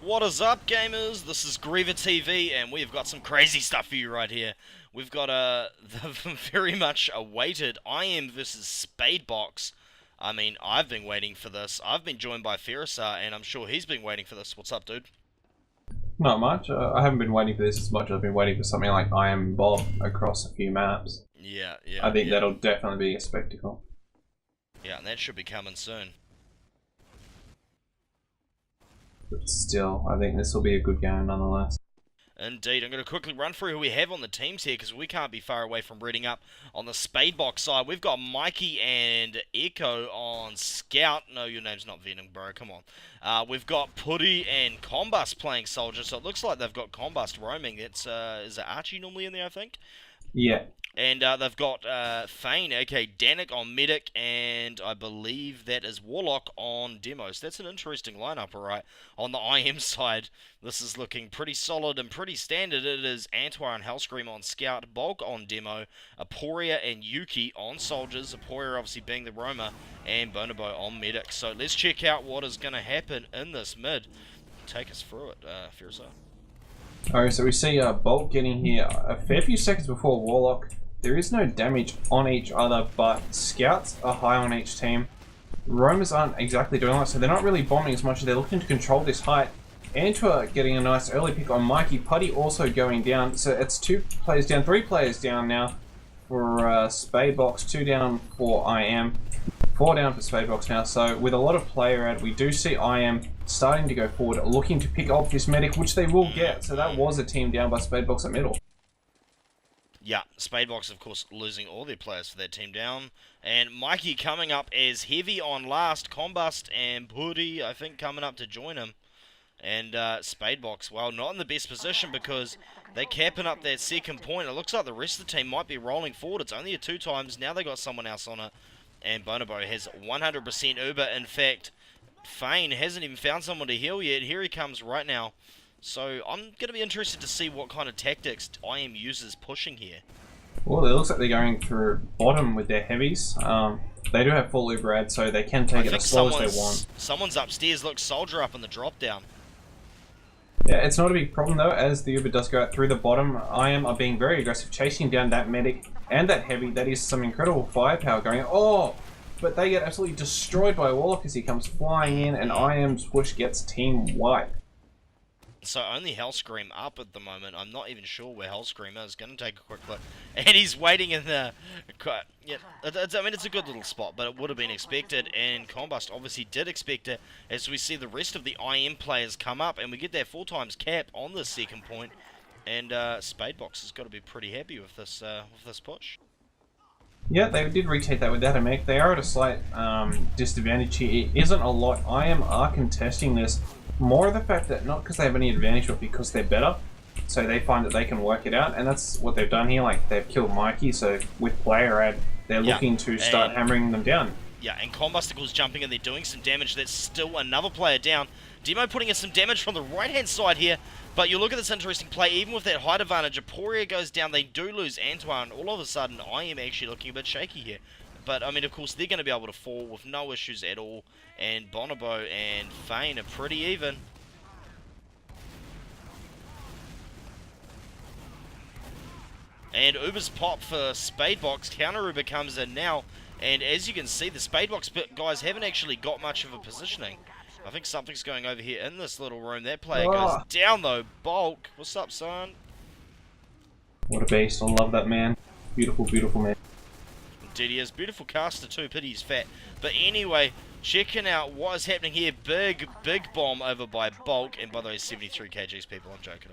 What is up, gamers? This is GreaverTV, and we've got some crazy stuff for you right here. We've got the very much awaited IM versus Spadebox. I mean, I've been waiting for this. I've been joined by Ferrisar, and I'm sure he's been waiting for this. What's up, dude? Not much. I haven't been waiting for this as much. I've been waiting for something like I Am Bob across a few maps. Yeah. I think that'll definitely be a spectacle. Yeah, and that should be coming soon. But still, I think this will be a good game nonetheless. Indeed. I'm going to quickly run through who we have on the teams here, because we can't be far away from reading up. On the Spadebox side, we've got Mikey and Echo on Scout. No, your name's not Venom, bro. Come on. We've got Putty and Combust playing Soldier, so it looks like they've got Combust roaming. It's, is it Archie normally in there, I think? Yeah. And they've got Fane, aka Danik, on Medic, and I believe that is Warlock on Demo. So that's an interesting lineup, alright. On the IM side, this is looking pretty solid and pretty standard. It is Antoine and Hellscream on Scout, Bulk on Demo, Aporia and Yuki on Soldiers, Aporia obviously being the Roamer, and Bonobo on Medic. So let's check out what is going to happen in this mid. Take us through it, Ferrisar. Alright, so we see Bolt getting here a fair few seconds before Warlock. There is no damage on each other, but Scouts are high on each team. Roamers aren't exactly doing that, so they're not really bombing as much as they're looking to control this height. Antua getting a nice early pick on Mikey. Putty also going down, so it's 2 players down, 3 players down now for Spadebox, 2 down for IM, 4 down for Spadebox now. So with a lot of player out, we do see IM starting to go forward, looking to pick up this medic, which they will get. So that was a team down by Spadebox at middle. Yeah, Spadebox, of course, losing all their players for that team down. And Mikey coming up as heavy on last. Combust and Puri, I think, coming up to join him. And Spadebox, well, not in the best position because they're capping up that second point. It looks like the rest of the team might be rolling forward. It's only a 2 times. Now they got someone else on it. And Bonobo has 100% Uber. In fact, Fane hasn't even found someone to heal yet. Here he comes right now. So I'm going to be interested to see what kind of tactics IM uses pushing here. Well, it looks like they're going through bottom with their heavies. They do have full Uber ad, so they can take it as slow as they want. Someone's upstairs. Look, Soldier up in the drop down. Yeah, it's not a big problem though, as the Uber does go out through the bottom. IM are being very aggressive, chasing down that medic and that heavy. That is some incredible firepower going on. Oh! But they get absolutely destroyed by Warlock as he comes flying in, and IM's push gets team wipe. So only Hellscream up at the moment. I'm not even sure where Hellscream is. Going to take a quick look. And he's waiting in the... Yeah, I mean, it's a good little spot, but it would have been expected. And Combust obviously did expect it as we see the rest of the IM players come up. And we get that 4 times cap on the second point. And Spadebox has got to be pretty happy with this push. Yeah, they did retake that without a mech. They are at a slight disadvantage here. It isn't a lot. IM are contesting this. More of the fact that not because they have any advantage, but because they're better. So they find that they can work it out, and that's what they've done here. Like, they've killed Mikey, so with player ad, they're looking to start hammering them down. Yeah, and Combusticle's jumping and they're doing some damage. There's still another player down. Demo putting in some damage from the right-hand side here. But you look at this interesting play, even with that height advantage, Aporia goes down, they do lose Antoine. All of a sudden, I am actually looking a bit shaky here. But, I mean, of course, they're going to be able to fall with no issues at all. And Bonobo and Fane are pretty even. And Uber's pop for Spadebox. Counter Uber comes in now. And as you can see, the Spadebox guys haven't actually got much of a positioning. I think something's going over here in this little room. That player goes down, though. Bulk. What's up, son? What a beast. I love that man. Beautiful, beautiful man. Indeed he is. Beautiful caster too. Pity he's fat. But anyway, checking out what is happening here. Big bomb over by Bulk. And by the way, 73 kgs, people. I'm joking.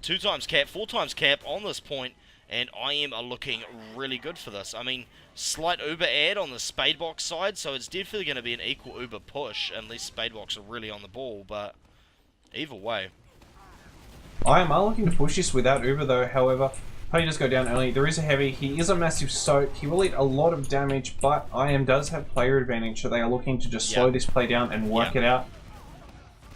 2 times cap, 4 times cap on this point. And IM are looking really good for this. I mean, slight Uber ad on the Spadebox side, so it's definitely going to be an equal Uber push, unless Spadebox are really on the ball, but either way. IM are looking to push this without Uber though, however. Putty does go down early. There is a heavy. He is a massive soak. He will eat a lot of damage, but IM does have player advantage, so they are looking to just slow this play down and work it out.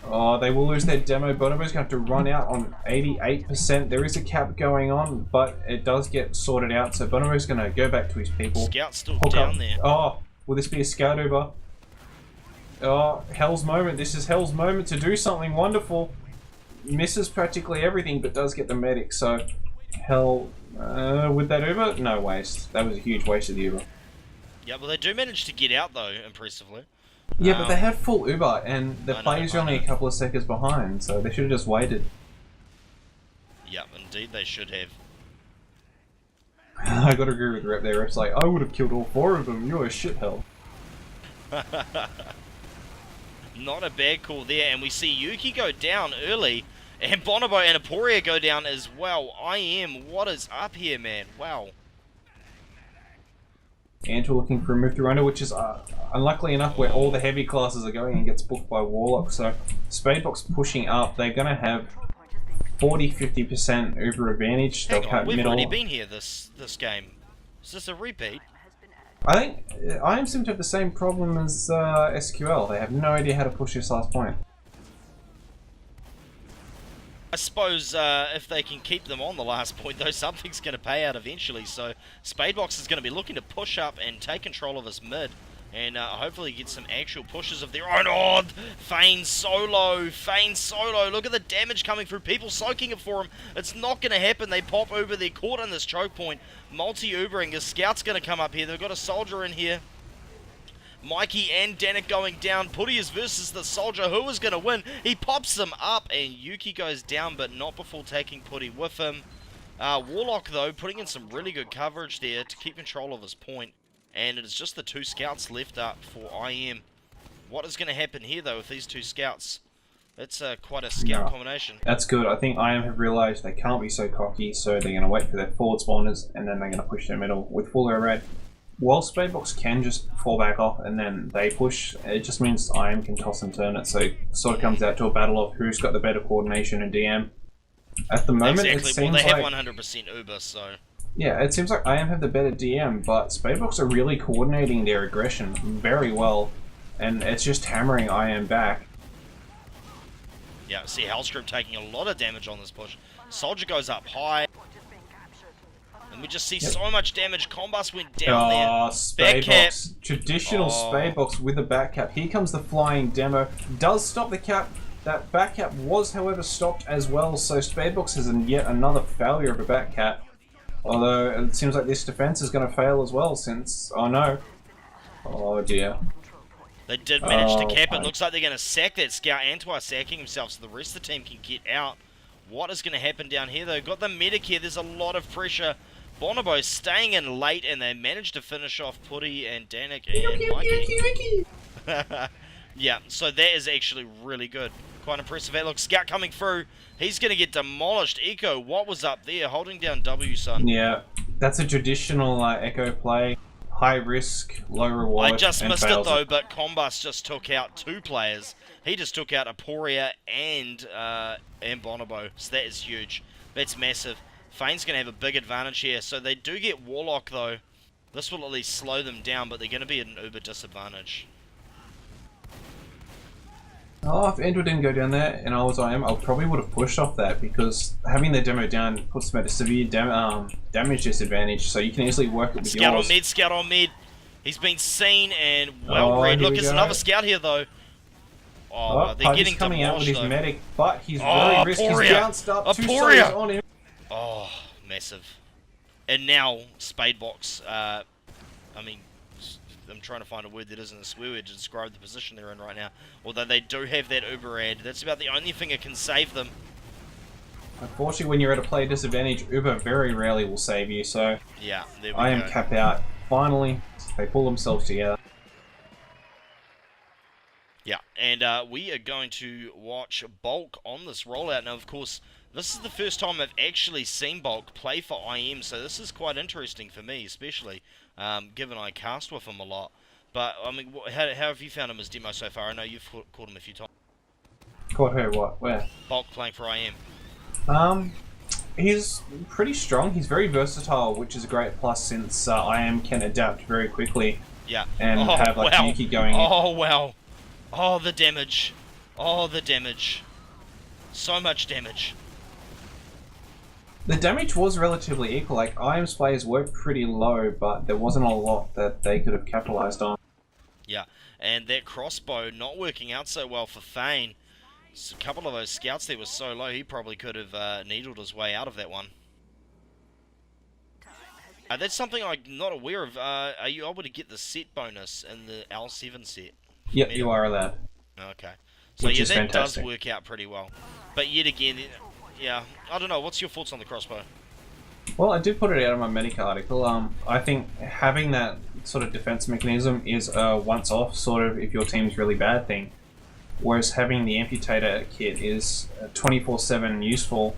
Oh, they will lose their demo. Bonobo's going to have to run out on 88%. There is a cap going on, but it does get sorted out. So Bonobo's going to go back to his people. Scout's still down there. Oh, will this be a scout Uber? Oh, Hell's moment. This is Hell's moment to do something wonderful. Misses practically everything, but does get the medic. So, Hell, with that Uber? No waste. That was a huge waste of the Uber. Yeah, well, they do manage to get out, though, impressively. Yeah, but they had full Uber, and the players are only know. a couple of seconds behind, so they should have just waited. Yeah, indeed they should have. I gotta agree with Rep there. Rep's like, I would have killed all 4 of them. You're a shithell. Not a bad call there, and we see Yuki go down early, and Bonobo and Aporia go down as well. What is up here, man? Wow. Antor looking for a move through under, which is unluckily enough where all the heavy classes are going and gets booked by Warlock. So Spadebox pushing up, they're going to have 40-50% Uber advantage. Hang on, we've already been here this game. Is this a repeat? I think IM seem to have the same problem as SQL. They have no idea how to push this last point. I suppose if they can keep them on the last point, though, something's going to pay out eventually. So Spadebox is going to be looking to push up and take control of his mid, and hopefully get some actual pushes of their own. Oh, Feign solo. Look at the damage coming through. People soaking it for him. It's not going to happen. They pop Uber. They're caught in this choke point. Multi-Ubering. A scout's going to come up here. They've got a soldier in here. Mikey and Danik going down. Putty is versus the soldier. Who is going to win? He pops them up, and Yuki goes down, but not before taking Putty with him. Warlock, though, putting in some really good coverage there to keep control of his point. And it is just the 2 scouts left up for IM. What is going to happen here, though, with these 2 scouts? That's quite a scout combination. That's good. I think IM have realised they can't be so cocky, so they're going to wait for their forward spawners, and then they're going to push their middle with full red. While Spadebox can just fall back off and then they push, it just means IM can toss and turn it, so it sort of comes out to a battle of who's got the better coordination and DM. At the moment, exactly. It seems they have like 100% Uber, so... Yeah, it seems like IM have the better DM, but Spadebox are really coordinating their aggression very well, and it's just hammering IM back. Yeah, see Hellscript taking a lot of damage on this push. Soldier goes up high. And we just see so much damage. Combust went down there. Spadebox. Traditional Spadebox with a back cap. Here comes the flying demo. Does stop the cap. That back cap was, however, stopped as well. So Spadebox has yet another failure of a back cap. Although it seems like this defense is going to fail as well since... Oh no. Oh dear. They did manage to cap it. Looks like they're going to sack that scout. Antwi sacking himself so the rest of the team can get out. What is going to happen down here though? Got the medic here. There's a lot of pressure. Bonobo staying in late, and they managed to finish off Putty and Danik and Mikey. Yeah, so that is actually really good. Quite impressive. Hey, look, Scout coming through. He's going to get demolished. Echo, what was up there? Holding down W, son. Yeah, that's a traditional Echo play. High risk, low reward. I just missed it though, but Combust just took out 2 players. He just took out Aporia and Bonobo, so that is huge. That's massive. Feign's going to have a big advantage here. So they do get Warlock, though. This will at least slow them down, but they're going to be at an uber disadvantage. Oh, if Andrew didn't go down there and I was IM, I probably would have pushed off that because having the demo down puts them at a severe damage disadvantage, so you can easily work it with Scout yours. on mid, Scout on mid. He's been seen and well read. Look, there's another Scout here, though. Oh, they're getting coming out with his though. medic, but he's very risky. He's bounced up. 2 souls on him. Oh, massive. And now, Spadebox, I mean, I'm trying to find a word that isn't a swear word to describe the position they're in right now. Although they do have that Uber ad. That's about the only thing that can save them. Unfortunately, when you're at a player disadvantage, Uber very rarely will save you, so... Yeah, there we I go. am cap out. Finally, they pull themselves together. Yeah, and we are going to watch Bulk on this rollout. Now, of course, this is the first time I've actually seen Bulk play for IM, so this is quite interesting for me, especially, given I cast with him a lot. But, I mean, how have you found him as demo so far? I know you've caught him a few times. Caught her what? Where? Bulk playing for IM. He's pretty strong. He's very versatile, which is a great plus since IM can adapt very quickly. Yeah. And have, like, Yuki going in. Oh, wow. Oh, the damage. Oh, the damage. So much damage. The damage was relatively equal. Like, IM's players were pretty low, but there wasn't a lot that they could have capitalized on. Yeah. And that crossbow not working out so well for Thane. So a couple of those scouts there were so low, he probably could have needled his way out of that one. That's something I'm not aware of. Are you able to get the set bonus in the OWL7 set? Yep, you are allowed. Okay. So Which yeah, is that fantastic. does work out pretty well. But yet again, yeah, I don't know. What's your thoughts on the crossbow? Well, I did put it out in my Medica article. I think having that sort of defense mechanism is a once-off sort of if your team's really bad thing. Whereas having the amputator kit is 24/7 useful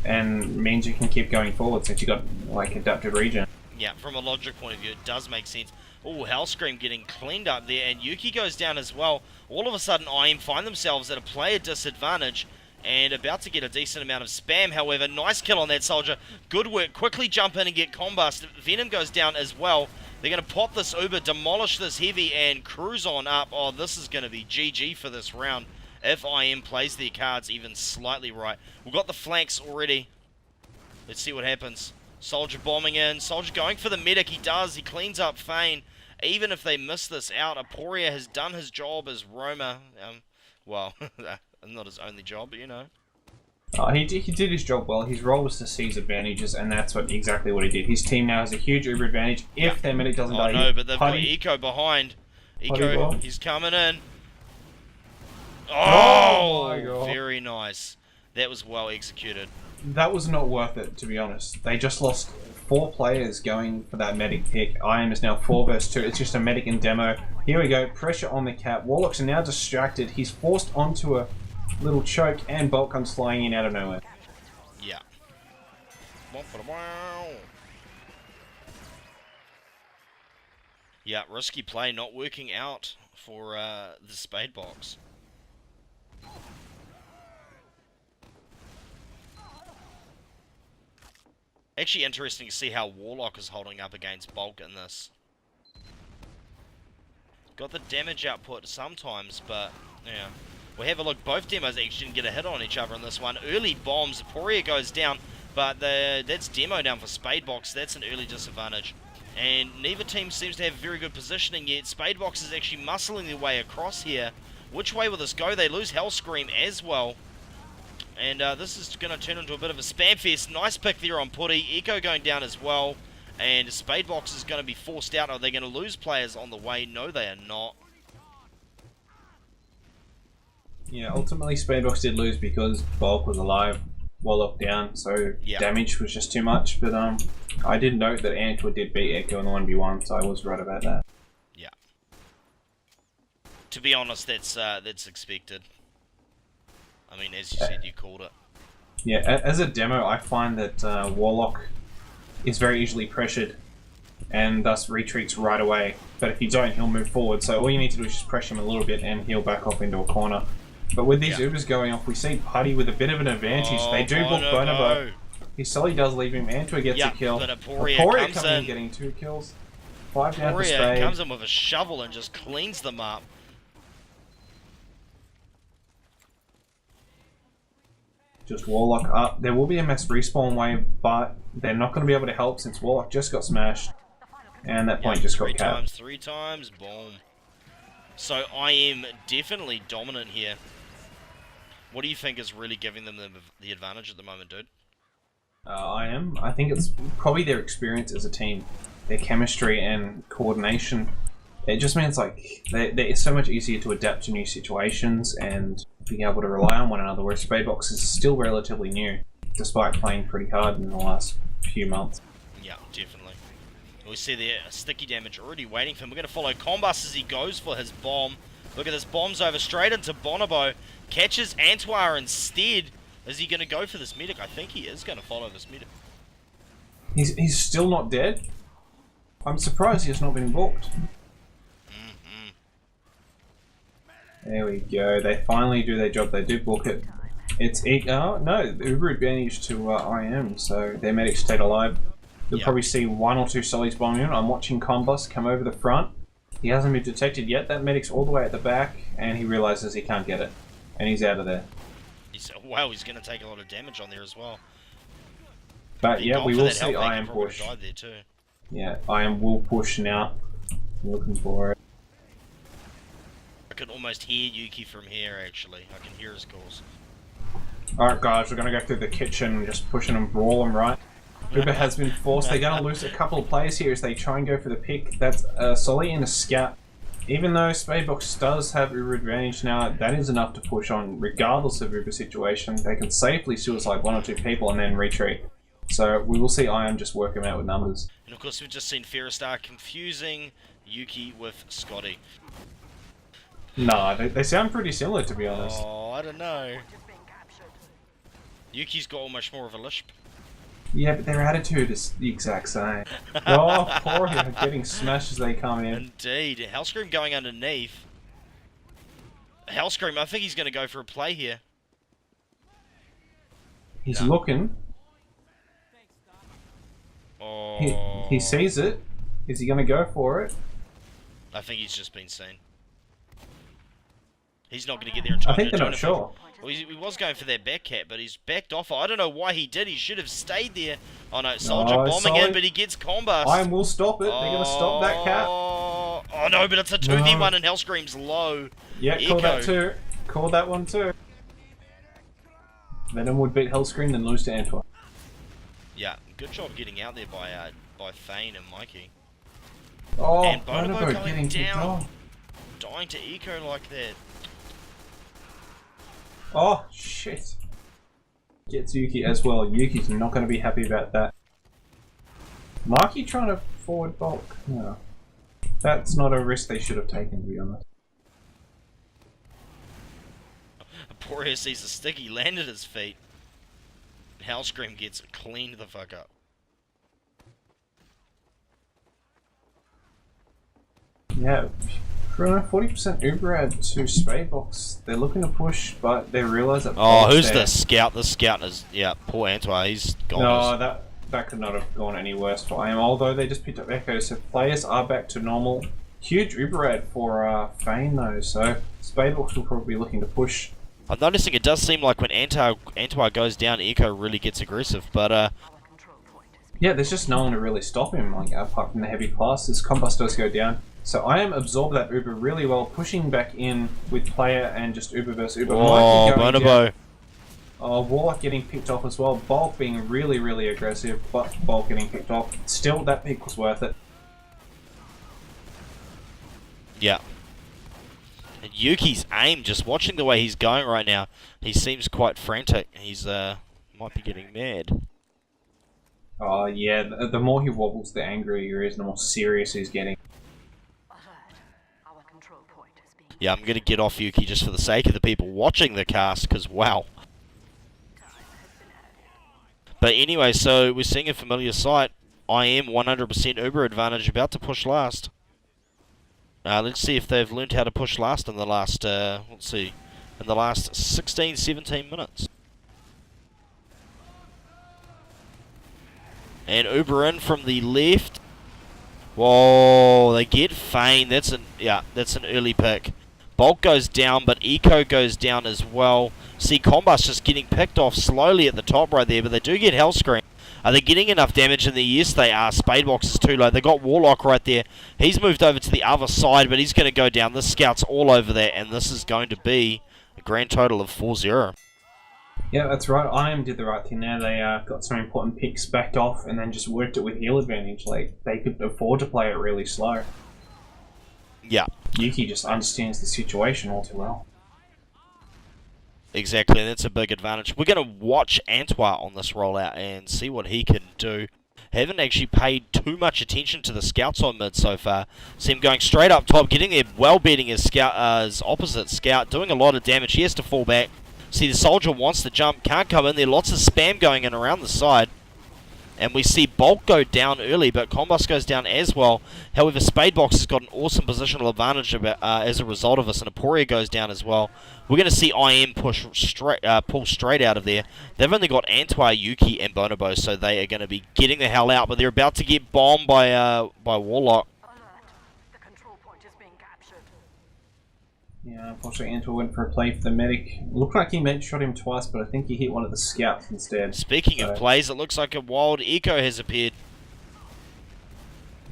and means you can keep going forward since you got like adaptive regen. Yeah, from a logic point of view, it does make sense. Oh, Hellscream getting cleaned up there, and Yuki goes down as well. All of a sudden, IM find themselves at a player disadvantage and about to get a decent amount of spam. However, nice kill on that soldier. Good work. Quickly jump in and get combust. Venom goes down as well. They're going to pop this Uber, demolish this heavy, and cruise on up. Oh, this is going to be GG for this round if IM plays their cards even slightly right. We've got the flanks already. Let's see what happens. Soldier bombing in. Soldier going for the medic. He does. He cleans up Thane. Even if they miss this out, Aporia has done his job as Roma. Well, not his only job, but you know. He did his job well. His role was to seize advantages, and that's exactly what he did. His team now has a huge Uber advantage if their medic doesn't die. Oh no, but they've got Eco behind. Eco, he's coming in. Oh my God. Very nice. That was well executed. That was not worth it, to be honest. They just lost 4 players going for that medic pick. IM is now 4 versus 2. It's just a medic in demo. Here we go. Pressure on the cap. Warlocks are now distracted. He's forced onto a little choke, and Bolt comes flying in out of nowhere. Yeah. Yeah, risky play not working out for the Spadebox. Actually interesting to see how Warlock is holding up against Bulk in this. Got the damage output sometimes, but yeah. We'll have a look. Both demos actually didn't get a hit on each other in this one. Early bombs. Aporia goes down, but that's demo down for Spadebox. That's an early disadvantage. And neither team seems to have very good positioning yet. Spadebox is actually muscling their way across here. Which way will this go? They lose Hellscream as well. And this is going to turn into a bit of a spam fest. Nice pick there on Putty. Eco going down as well. And Spadebox is going to be forced out. Are they going to lose players on the way? No, they are not. Yeah, ultimately Spadebox did lose because Bulk was alive, Warlock down, so damage was just too much. But I did note that Antua did beat Echo in the 1v1, so I was right about that. Yeah. To be honest, that's expected. I mean, as you said, you called it. Yeah, as a demo, I find that Warlock is very easily pressured and thus retreats right away. But if you don't, he'll move forward. So all you need to do is just pressure him a little bit and he'll back off into a corner. But with these Ubers going off, we see Putty with a bit of an advantage. They do book Bonobo. He solely does leave him. Antua gets a kill. But Aporia comes in getting 2 kills. 5 down for Spade. Aporia comes in with a shovel and just cleans them up. Just Warlock up. There will be a mass respawn wave, but they're not going to be able to help since Warlock just got smashed. And that point just got capped. 3 times, boom. So I am definitely dominant here. What do you think is really giving them the advantage at the moment, dude? I think it's probably their experience as a team. Their chemistry and coordination. It just means like it's so much easier to adapt to new situations and being able to rely on one another, whereas Spadebox is still relatively new, despite playing pretty hard in the last few months. Yeah, definitely. We see there sticky damage already waiting for him. We're going to follow Combus as he goes for his bomb. Look at this, bomb's over straight into Bonobo. Catches Antoine instead. Is he going to go for this medic? I think he is going to follow this medic. He's still not dead? I'm surprised he has not been booked. There we go. They finally do their job. They do book it. It's no, Uber advantage to IM, so their medics stayed alive. You'll probably see 1 or 2 solis bombing in. I'm watching Combus come over the front. He hasn't been detected yet. That medic's all the way at the back, and he realizes he can't get it, and he's out of there. Wow, he's going to take a lot of damage on there as well. But yeah, we will see IM push. Died there too. Yeah, IM will push now. I'm looking for it. I can almost hear Yuki from here, actually. I can hear his calls. Alright guys, we're going to go through the kitchen and just push and brawl them, right? Uber has been forced. They're going to lose a couple of players here as they try and go for the pick. That's Solly and a Scout. Even though Spadebox does have Uber advantage now, that is enough to push on regardless of Uber's situation. They can safely suicide 1 or 2 people and then retreat. So we will see IM just work them out with numbers. And of course we've just seen Ferristar confusing Yuki with Scotty. Nah, they sound pretty similar to be honest. Oh, I don't know. Yuki's got almost more of a lisp. Yeah, but their attitude is the exact same. Oh, poor him, getting smashed as they come in. Indeed. Hellscream going underneath. Hellscream, I think he's going to go for a play here. He's looking. Oh. He sees it. Is he going to go for it? I think he's just been seen. He's not going to get there in time. I think they're not sure. Well, he was going for that back cat, but he's backed off. I don't know why he did. He should have stayed there. Oh no, Soldier bombing in, but he gets combust. IM will stop it. They're going to stop that cat. Oh no, but it's a 2v1 and Hellscream's low. Yeah, Eco. call that too. Call that one too. Venom would beat Hellscream, then lose to Antwerp. Yeah, good job getting out there by Thane and Mikey. Oh, And Bonobo getting going down. down. Dying to eco like that. Oh, shit. Gets Yuki as well. Yuki's not going to be happy about that. Marky trying to forward bulk. No. That's not a risk they should have taken, to be honest. Aporia sees the sticky land at his feet. Hellscream gets cleaned the fuck up. Yeah. 40% Uber ad to Spadebox. They're looking to push, but they realise that. Oh, who's the scout? The scout is, yeah, poor Antoine. He's gone. No, that could not have gone any worse for IM. Although they just picked up Echo, so players are back to normal. Huge Uber ad for Fane though, so Spadebox will probably be looking to push. I'm noticing it does seem like when Antoine goes down, Echo really gets aggressive, but yeah, there's just no one to really stop him, like apart from the heavy class. His combust does go down. So IM absorbed that Uber really well, pushing back in with player and just Uber versus Uber. oh, Bonobo. Oh, Warlock getting picked off as well. Bulk being really, really aggressive, but Bulk getting picked off. Still, that pick was worth it. Yeah. And Yuki's aim, just watching the way he's going right now, he seems quite frantic. He's might be getting mad. Oh yeah, the more he wobbles, the angrier he is, the more serious he's getting. Yeah, I'm going to get off Yuki just for the sake of the people watching the cast, because wow. But anyway, so we're seeing a familiar sight. IM 100% Uber advantage, about to push last. Let's see if they've learned how to push last in the last, let's see, in the last 16, 17 minutes. And Uber in from the left. Whoa, they get Fane. That's an early pick. Bulk goes down, but Eco goes down as well. See, Combust just getting picked off slowly at the top right there, but they do get Hellscream. Are they getting enough damage in there? Yes, they are. Spadebox is too low. They got Warlock right there. He's moved over to the other side, but he's going to go down. This Scout's all over there, and this is going to be a grand total of 4-0. Yeah, that's right. IM did the right thing there. They got some important picks backed off and then just worked it with heal advantage. Like, they could afford to play it really slow. Yeah. Yuki just understands the situation all too well. Exactly, and that's a big advantage. We're going to watch Antoine on this rollout and see what he can do. Haven't actually paid too much attention to the scouts on mid so far. See him going straight up top, getting there, well beating his scout, his opposite scout, doing a lot of damage. He has to fall back. See, the soldier wants to jump, can't come in there. Lots of spam going in around the side. And we see Bulk go down early, but Combust goes down as well. However, Spadebox has got an awesome positional advantage as a result of this, and Aporia goes down as well. We're going to see IM pull straight out of there. They've only got Antoine, Yuki, and Bonobo, so they are going to be getting the hell out, but they're about to get bombed by Warlock. Yeah, unfortunately Antoine went for a play for the medic. Looked like he shot him twice, but I think he hit one of the scouts instead. Speaking of plays, it looks like a wild Echo has appeared.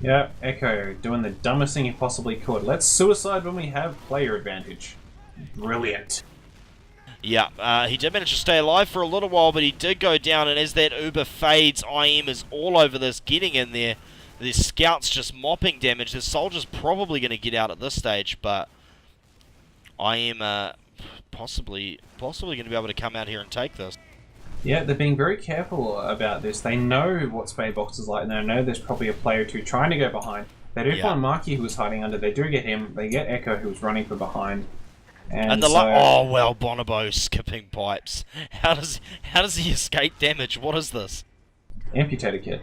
Yeah, Echo doing the dumbest thing he possibly could. Let's suicide when we have player advantage. Brilliant. Yeah, he did manage to stay alive for a little while, but he did go down, and as that Uber fades, IM is all over this, getting in there. The Scout's just mopping damage. The Soldier's probably going to get out at this stage, but IM possibly going to be able to come out here and take this. Yeah, they're being very careful about this. They know what Spadebox is like, and they know there's probably a player or two trying to go behind. They do find Marky, who was hiding under. They do get him. They get Echo, who was running for behind. And so, oh well, Bonobo skipping pipes. How does he escape damage? What is this? Amputator kit.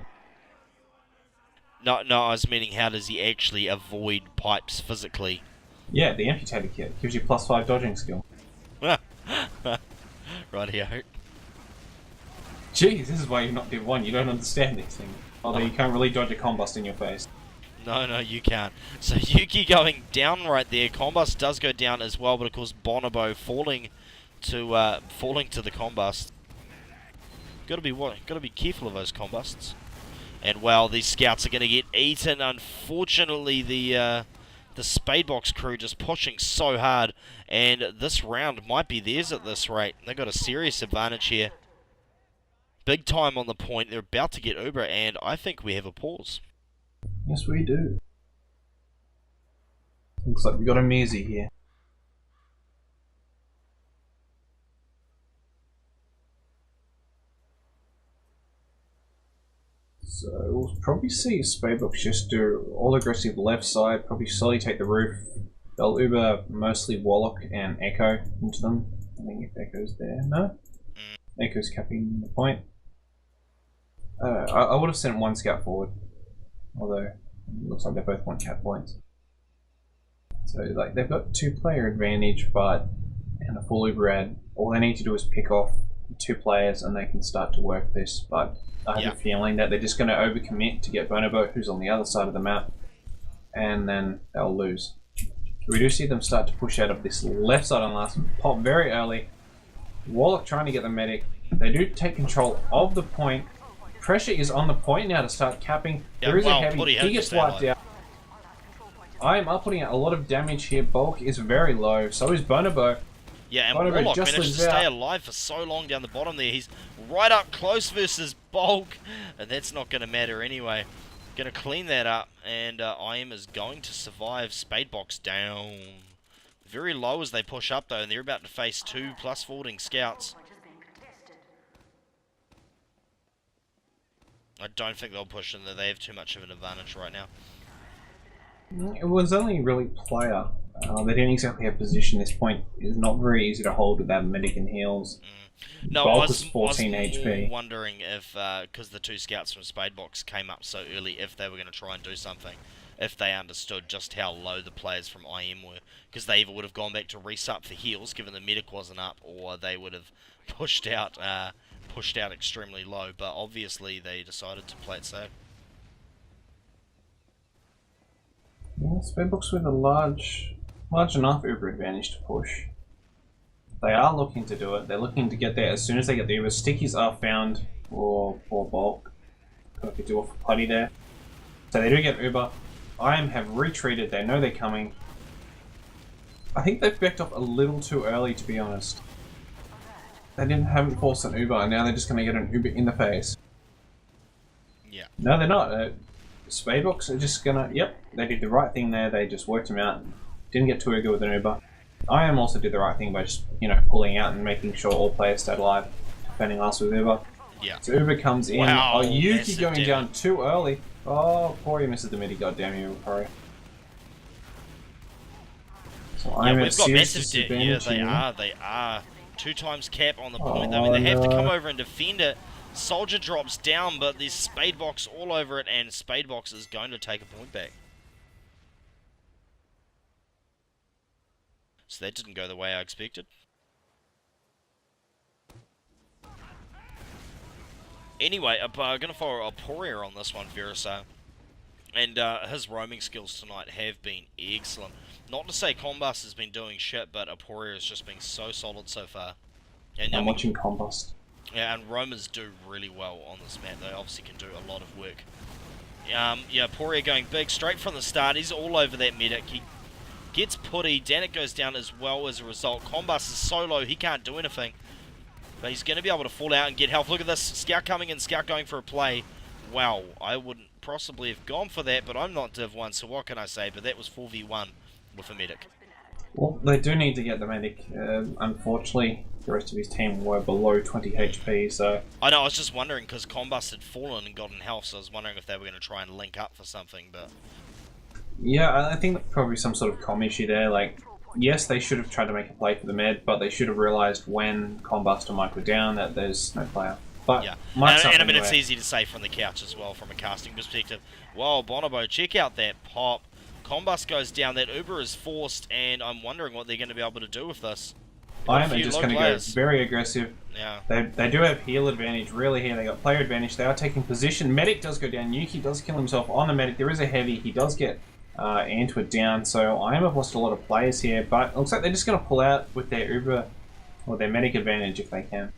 No, I was meaning how does he actually avoid pipes physically? Yeah, the amputator kit gives you +5 dodging skill. Right here. Jeez, this is why you're not Div 1. You don't understand these things. Although you can't really dodge a combust in your face. No, you can't. So Yuki going down right there. Combust does go down as well, but of course Bonobo falling to the combust. Gotta be careful of those combusts. And well, these scouts are gonna get eaten. Unfortunately, the Spadebox crew just pushing so hard, and this round might be theirs at this rate. They got a serious advantage here. Big time on the point. They're about to get Uber, and I think we have a pause. Yes, we do. Looks like we got a Measy here. So we'll probably see Spadebox just do all aggressive left side, probably slowly take the roof. They'll Uber mostly Warlock and Echo into them. I think if Echo's there. No? Echo's capping the point. I would have sent one scout forward. Although, it looks like they both want cap points. So, like, they've got 2-player advantage, but in a full Uber ad, all they need to do is pick off 2 players and they can start to work this. But I have a feeling that they're just going to overcommit to get Bonobo, who's on the other side of the map, and then they'll lose. We do see them start to push out of this left side on last, pop very early. Warlock trying to get the medic. They do take control of the point. Pressure is on the point now to start capping. There is a heavy, he gets wiped out. I am putting out a lot of damage here. Bulk is very low, so is Bonobo. Yeah, and Warlock managed to stay alive for so long down the bottom there. He's right up close versus Bulk, and that's not going to matter anyway. Going to clean that up, and IM is going to survive. Spadebox down. Very low as they push up, though, and they're about to face 2 +14 scouts. I don't think they'll push in there. They have too much of an advantage right now. It was only really player. They didn't exactly have position. This point is not very easy to hold without medic and heals. No, Bulk is 14 I was HP. wondering if, because the 2 scouts from Spadebox came up so early, if they were going to try and do something. If they understood just how low the players from IM were. Because they either would have gone back to resup for heals, given the medic wasn't up, or they would have pushed out extremely low, but obviously they decided to play it safe. Yeah, Spadebox with a large enough Uber advantage to push. They are looking to do it. They're looking to get there as soon as they get the Uber. Stickies are found for Bulk. Got to do off for Putty there. So they do get Uber. IM have retreated. They know they're coming. I think they've backed off a little too early, to be honest. They haven't forced an Uber, and now they're just going to get an Uber in the face. Yeah. No, they're not. Spadebox are just going to... Yep, they did the right thing there. They just worked him out. Didn't get too good with an Uber. IM also did the right thing by just, pulling out and making sure all players stayed alive. Defending us with Uber. Yeah. So Uber comes in. Wow, oh, Yuki going down too early. Oh, poor you misses the midi. Goddamn you, Corey. So I'm we've got massive damage. Yeah, they are. 2 times cap on the point. I mean, they have to come over and defend it. Soldier drops down, but there's Spadebox all over it, and Spadebox is going to take a point back. So that didn't go the way I expected. Anyway, I'm going to follow Aporia on this one, Verisa. And his roaming skills tonight have been excellent. Not to say Combust has been doing shit, but Aporia has just been so solid so far. And I'm watching Combust. Yeah, and roamers do really well on this map. They obviously can do a lot of work. Yeah, Poirier going big straight from the start. He's all over that medic. He gets putty. Danik goes down as well as a result. Combust is so low, he can't do anything. But he's going to be able to fall out and get health. Look at this. Scout coming in. Scout going for a play. Wow. I wouldn't possibly have gone for that, but I'm not Div 1, so what can I say? But that was 4v1 with a medic. Well, they do need to get the medic. Unfortunately, the rest of his team were below 20 HP, so... I know, I was just wondering, because Combust had fallen and gotten health, so I was wondering if they were going to try and link up for something, but... Yeah, I think there's probably some sort of comm issue there. Like, yes, they should have tried to make a play for the med, but they should have realised when Combust and Mike were down that there's no player. But yeah, Mike's and I mean, anyway. it's easy to say from the couch as well, from a casting perspective. Whoa, Bonobo, check out that pop. Combust goes down, that Uber is forced, and I'm wondering what they're going to be able to do with this. I am just going to go very aggressive. Yeah. They do have heal advantage, really here. They got player advantage. They are taking position. Medic does go down. Yuki does kill himself on the medic. There is a heavy. He does get Antwoord down. So I have lost a lot of players here, but it looks like they're just going to pull out with their Uber or their medic advantage if they can.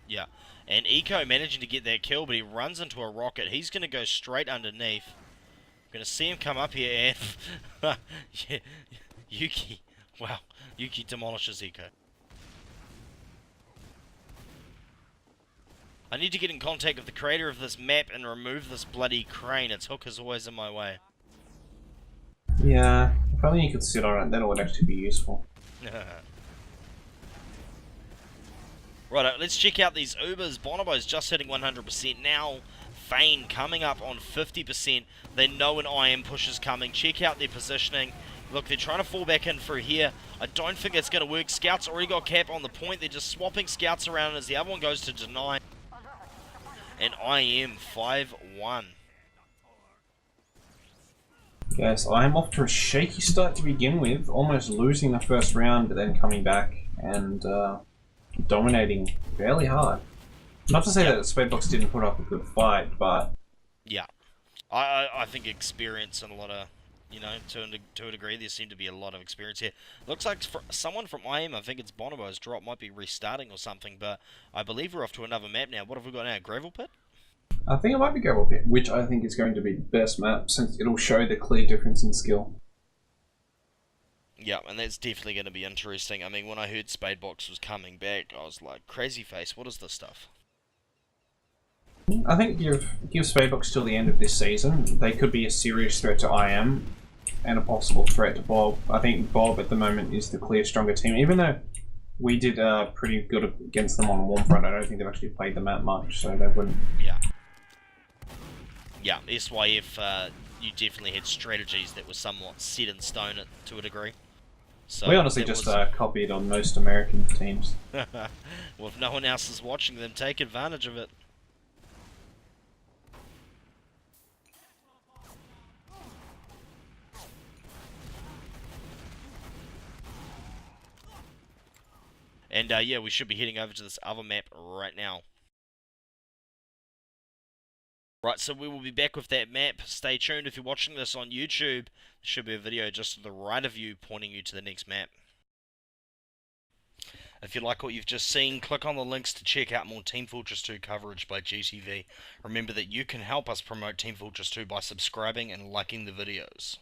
Yeah. And Eco managing to get that kill, but he runs into a rocket. He's going to go straight underneath. Going to see him come up here and... yeah, Yuki. Wow. Yuki demolishes Eco. I need to get in contact with the creator of this map and remove this bloody crane. Its hook is always in my way. Yeah, if only you could sit on it, then it would actually be useful. Right, let's check out these Ubers. Bonobo's just hitting 100% now. Fane coming up on 50%. They know an IM push is coming. Check out their positioning. Look, they're trying to fall back in through here. I don't think that's going to work. Scouts already got cap on the point. They're just swapping scouts around as the other one goes to deny. And IM 5-1. Yes, I'm off to a shaky start to begin with, almost losing the first round, but then coming back and dominating fairly hard. Not to say that Spadebox didn't put up a good fight, but... Yeah. I think experience and a lot of, you know, to a degree, there seemed to be a lot of experience here. Looks like for someone from IM, I think it's Bonobo's drop, might be restarting or something, but I believe we're off to another map now. What have we got now? Gravel Pit? I think it might be Gravel Pit, which I think is going to be the best map, since it'll show the clear difference in skill. Yeah, and that's definitely going to be interesting. I mean, when I heard Spadebox was coming back, I was like, crazy face, what is this stuff? I think give Spadebox till the end of this season. They could be a serious threat to IM and a possible threat to Bob. I think Bob at the moment is the clear stronger team, even though we did pretty good against them on Warmfront. I don't think they've actually played the map much, so they wouldn't. Yeah. Yeah, SYF, you definitely had strategies that were somewhat set in stone to a degree. So we honestly just copied on most American teams. Well, if no one else is watching them, take advantage of it. And yeah, we should be heading over to this other map right now. Right, so we will be back with that map. Stay tuned if you're watching this on YouTube. There should be a video just to the right of you pointing you to the next map. If you like what you've just seen, click on the links to check out more Team Fortress 2 coverage by GTV. Remember that you can help us promote Team Fortress 2 by subscribing and liking the videos.